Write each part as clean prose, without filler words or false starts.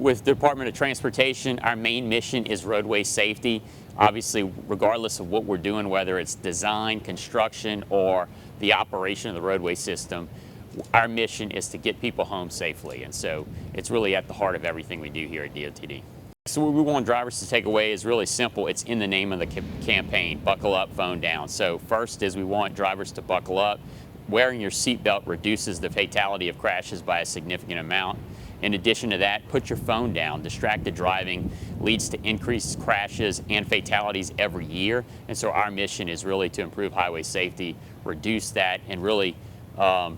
with the Department of Transportation, our main mission is roadway safety. Obviously, regardless of what we're doing, whether it's design, construction, or the operation of the roadway system, our mission is to get people home safely. And so it's really at the heart of everything we do here at DOTD. So what we want drivers to take away is really simple. It's in the name of the campaign, buckle up, phone down. So first is we want drivers to buckle up. Wearing your seatbelt reduces the fatality of crashes by a significant amount. In addition to that, put your phone down. Distracted driving leads to increased crashes and fatalities every year. And so our mission is really to improve highway safety, reduce that, and really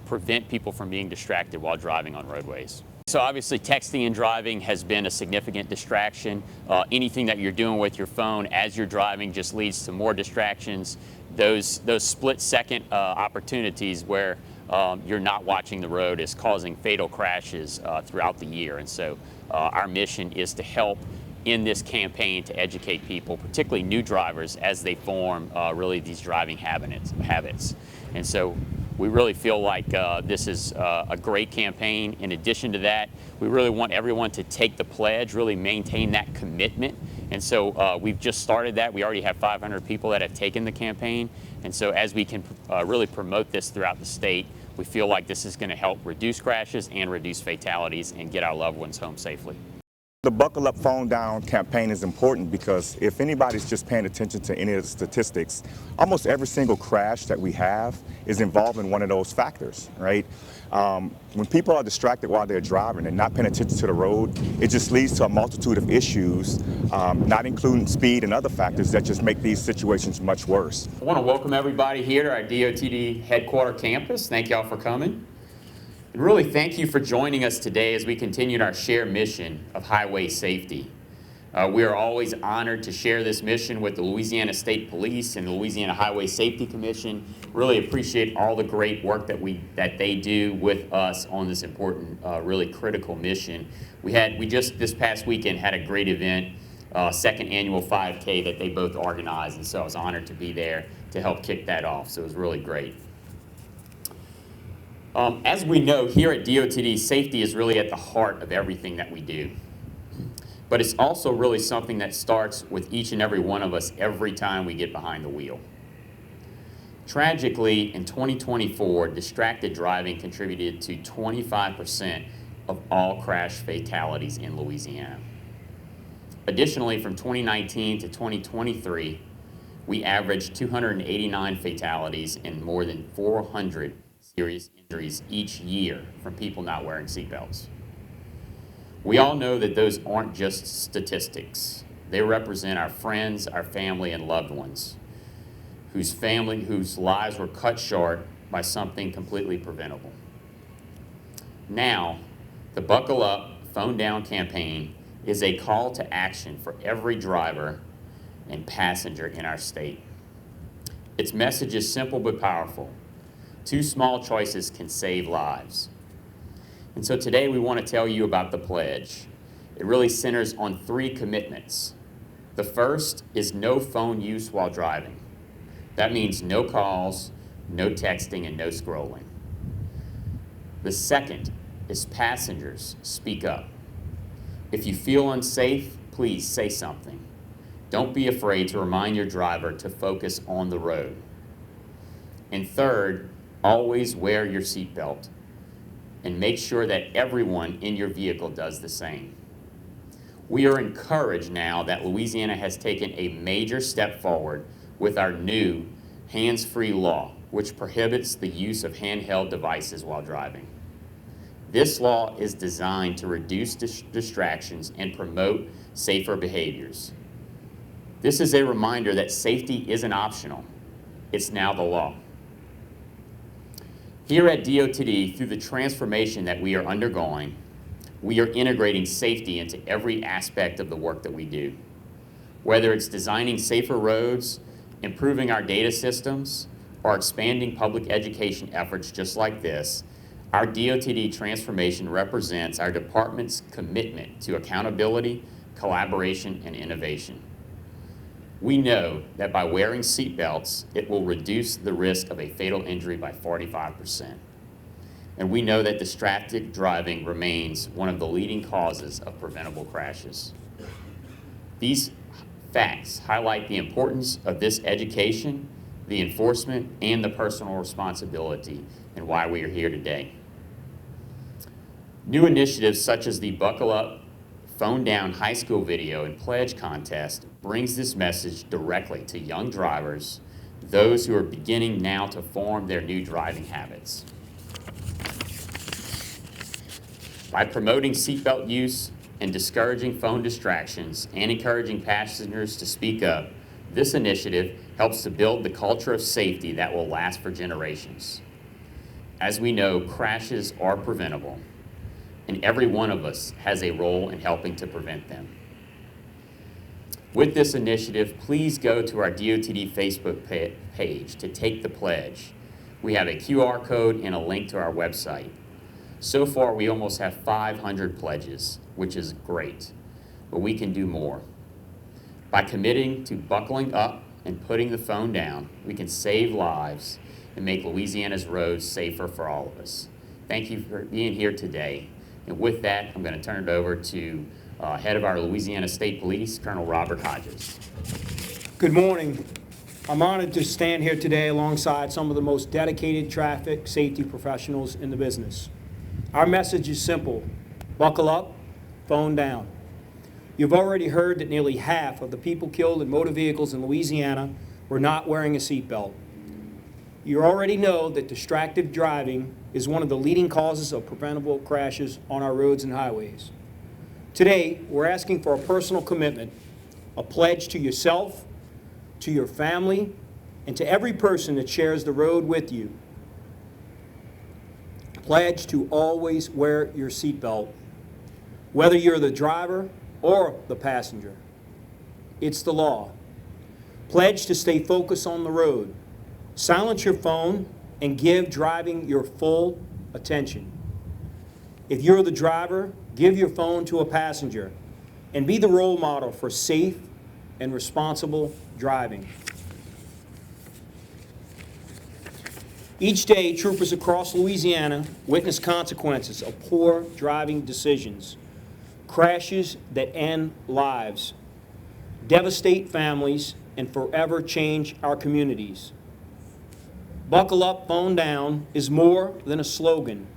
prevent people from being distracted while driving on roadways. So obviously texting and driving has been a significant distraction. Anything that you're doing with your phone as you're driving just leads to more distractions. Those split-second opportunities where you're not watching the road is causing fatal crashes throughout the year. And so our mission is to help in this campaign to educate people, particularly new drivers, as they form really these driving habits. And so we really feel like this is a great campaign. In addition to that, we really want everyone to take the pledge, really maintain that commitment. And so we've just started that. We already have 500 people that have taken the campaign. And so as we can really promote this throughout the state, we feel like this is going to help reduce crashes and reduce fatalities and get our loved ones home safely. The Buckle Up, Phone Down campaign is important because if anybody's just paying attention to any of the statistics, almost every single crash that we have is involved in one of those factors, right? When people are distracted while they're driving and not paying attention to the road, it just leads to a multitude of issues, not including speed and other factors that just make these situations much worse. I want to welcome everybody here to our DOTD headquarter campus. Thank y'all for coming. And really thank you for joining us today as we continued our shared mission of highway safety. We are always honored to share this mission with the Louisiana State Police and the Louisiana Highway Safety Commission. Really appreciate all the great work that they do with us on this important, really critical mission. We just this past weekend had a great event, second annual 5K that they both organized, and so I was honored to be there to help kick that off. So it was really great. As we know, here at DOTD, safety is really at the heart of everything that we do. But it's also really something that starts with each and every one of us every time we get behind the wheel. Tragically, in 2024, distracted driving contributed to 25% of all crash fatalities in Louisiana. Additionally, from 2019 to 2023, we averaged 289 fatalities and more than 400 serious injuries each year from people not wearing seatbelts. We all know that those aren't just statistics. They represent our friends, our family, and loved ones whose lives were cut short by something completely preventable. Now, the Buckle Up, Phone Down campaign is a call to action for every driver and passenger in our state. Its message is simple but powerful. 2 small choices can save lives. And so today we want to tell you about the pledge. It really centers on 3 commitments. The first is no phone use while driving. That means no calls, no texting, and no scrolling. The second is passengers speak up. If you feel unsafe, please say something. Don't be afraid to remind your driver to focus on the road. And third, always wear your seatbelt and make sure that everyone in your vehicle does the same. We are encouraged now that Louisiana has taken a major step forward with our new hands-free law, which prohibits the use of handheld devices while driving. This law is designed to reduce distractions and promote safer behaviors. This is a reminder that safety isn't optional. It's now the law. Here at DOTD, through the transformation that we are undergoing, we are integrating safety into every aspect of the work that we do. Whether it's designing safer roads, improving our data systems, or expanding public education efforts just like this, our DOTD transformation represents our department's commitment to accountability, collaboration, and innovation. We know that by wearing seatbelts, it will reduce the risk of a fatal injury by 45%. And we know that distracted driving remains one of the leading causes of preventable crashes. These facts highlight the importance of this education, the enforcement, and the personal responsibility, and why we are here today. New initiatives such as the Buckle Up, Phone Down high school video and pledge contest brings this message directly to young drivers, those who are beginning now to form their new driving habits. By promoting seatbelt use and discouraging phone distractions and encouraging passengers to speak up, this initiative helps to build the culture of safety that will last for generations. As we know, crashes are preventable, and every one of us has a role in helping to prevent them. With this initiative, please go to our DOTD Facebook page to take the pledge. We have a QR code and a link to our website. So far, we almost have 500 pledges, which is great, but we can do more. By committing to buckling up and putting the phone down, we can save lives and make Louisiana's roads safer for all of us. Thank you for being here today. And with that, I'm going to turn it over to Head of our Louisiana State Police, Colonel Robert Hodges. Good morning. I'm honored to stand here today alongside some of the most dedicated traffic safety professionals in the business. Our message is simple: buckle up, phone down. You've already heard that nearly half of the people killed in motor vehicles in Louisiana were not wearing a seatbelt. You already know that distracted driving is one of the leading causes of preventable crashes on our roads and highways. Today, we're asking for a personal commitment, a pledge to yourself, to your family, and to every person that shares the road with you. Pledge to always wear your seatbelt, whether you're the driver or the passenger. It's the law. Pledge to stay focused on the road. Silence your phone and give driving your full attention. If you're the driver, give your phone to a passenger and be the role model for safe and responsible driving. Each day, troopers across Louisiana witness consequences of poor driving decisions, crashes that end lives, devastate families, and forever change our communities. Buckle up, phone down is more than a slogan.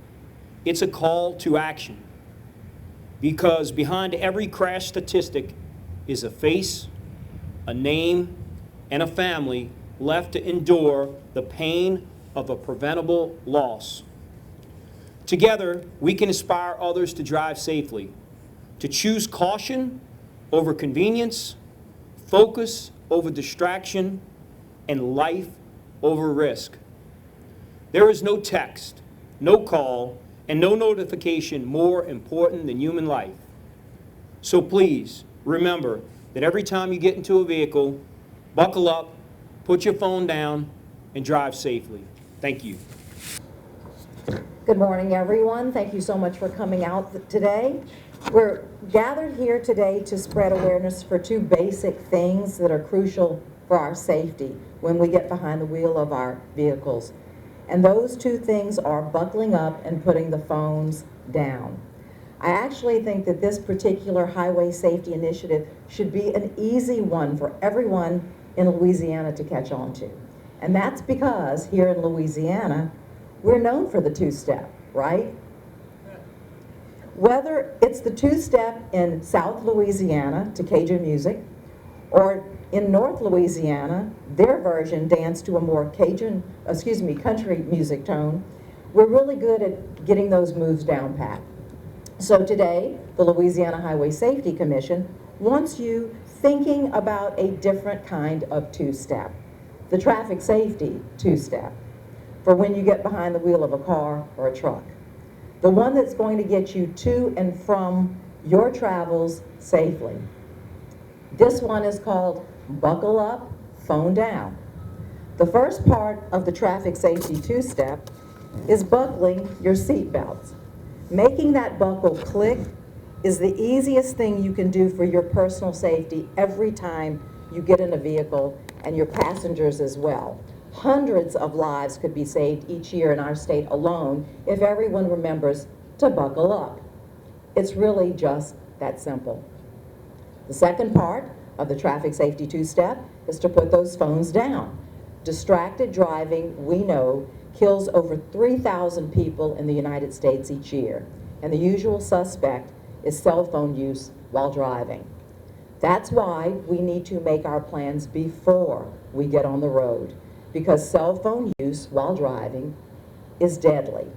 It's a call to action. Because behind every crash statistic is a face, a name, and a family left to endure the pain of a preventable loss. Together, we can inspire others to drive safely, to choose caution over convenience, focus over distraction, and life over risk. There is no text, no call, and no notification more important than human life. So please, remember that every time you get into a vehicle, buckle up, put your phone down, and drive safely. Thank you. Good morning, everyone. Thank you so much for coming out today. We're gathered here today to spread awareness for two basic things that are crucial for our safety when we get behind the wheel of our vehicles. And those two things are buckling up and putting the phones down. I actually think that this particular highway safety initiative should be an easy one for everyone in Louisiana to catch on to. And that's because here in Louisiana, we're known for the two-step, right? Whether it's the two-step in South Louisiana to Cajun music, or in North Louisiana, their version danced to a more country music tone, we're really good at getting those moves down pat. So today, the Louisiana Highway Safety Commission wants you thinking about a different kind of two-step, the traffic safety two-step, for when you get behind the wheel of a car or a truck. The one that's going to get you to and from your travels safely. This one is called Buckle Up, Phone Down. The first part of the traffic safety two-step is buckling your seat belts. Making that buckle click is the easiest thing you can do for your personal safety every time you get in a vehicle, and your passengers as well. Hundreds of lives could be saved each year in our state alone if everyone remembers to buckle up. It's really just that simple. The second part of the traffic safety two-step is to put those phones down. Distracted driving, we know, kills over 3,000 people in the United States each year, and the usual suspect is cell phone use while driving. That's why we need to make our plans before we get on the road, because cell phone use while driving is deadly.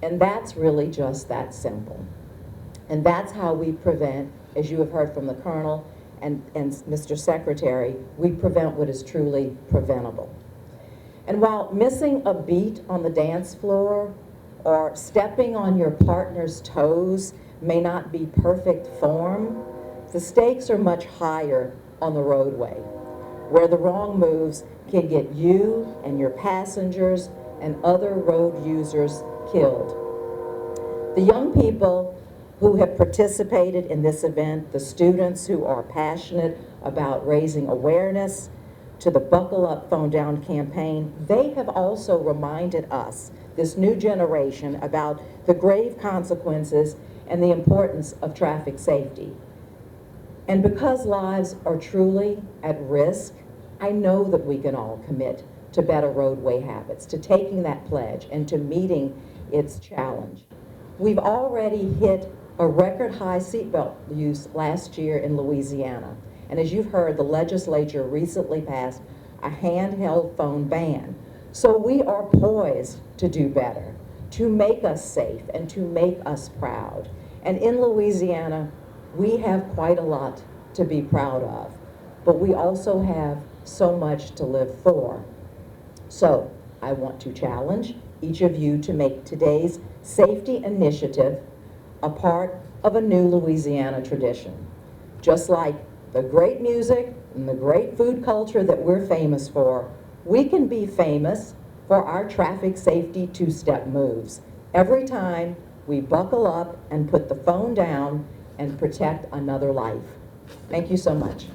And that's really just that simple. And that's how we prevent, as you have heard from the Colonel and Mr. Secretary, we prevent what is truly preventable. And while missing a beat on the dance floor or stepping on your partner's toes may not be perfect form, the stakes are much higher on the roadway, where the wrong moves can get you and your passengers and other road users killed. The young people who have participated in this event, the students who are passionate about raising awareness, to the Buckle Up, Phone Down campaign, they have also reminded us, this new generation, about the grave consequences and the importance of traffic safety. And because lives are truly at risk, I know that we can all commit to better roadway habits, to taking that pledge and to meeting its challenge. We've already hit a record high seatbelt use last year in Louisiana. And as you've heard, the legislature recently passed a handheld phone ban. So we are poised to do better, to make us safe and to make us proud. And in Louisiana, we have quite a lot to be proud of, but we also have so much to live for. So I want to challenge each of you to make today's safety initiative a part of a new Louisiana tradition. Just like the great music and the great food culture that we're famous for, we can be famous for our traffic safety two-step moves. Every time we buckle up and put the phone down and protect another life. Thank you so much.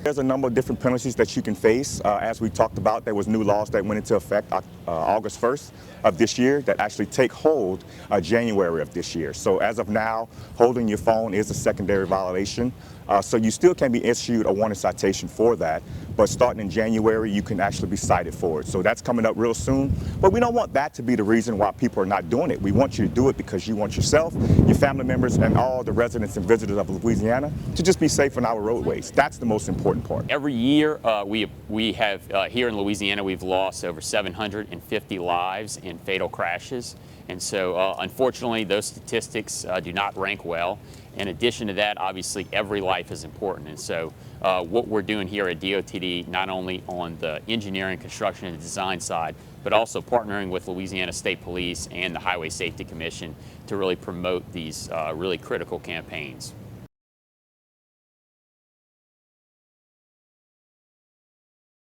There's a number of different penalties that you can face. As we talked about, there was new laws that went into effect August 1st of this year that actually take hold January of this year. So as of now, holding your phone is a secondary violation. So you still can be issued a warning citation for that, but starting in January, you can actually be cited for it. So that's coming up real soon. But we don't want that to be the reason why people are not doing it. We want you to do it because you want yourself, your family members, and all the residents and visitors of Louisiana to just be safe on our roadways. That's the most important part. Every year, we have here in Louisiana, we've lost over 750 lives in fatal crashes. And so, unfortunately, those statistics do not rank well. In addition to that, obviously, every life is important. And so, what we're doing here at DOTD, not only on the engineering, construction, and design side, but also partnering with Louisiana State Police and the Highway Safety Commission to really promote these really critical campaigns.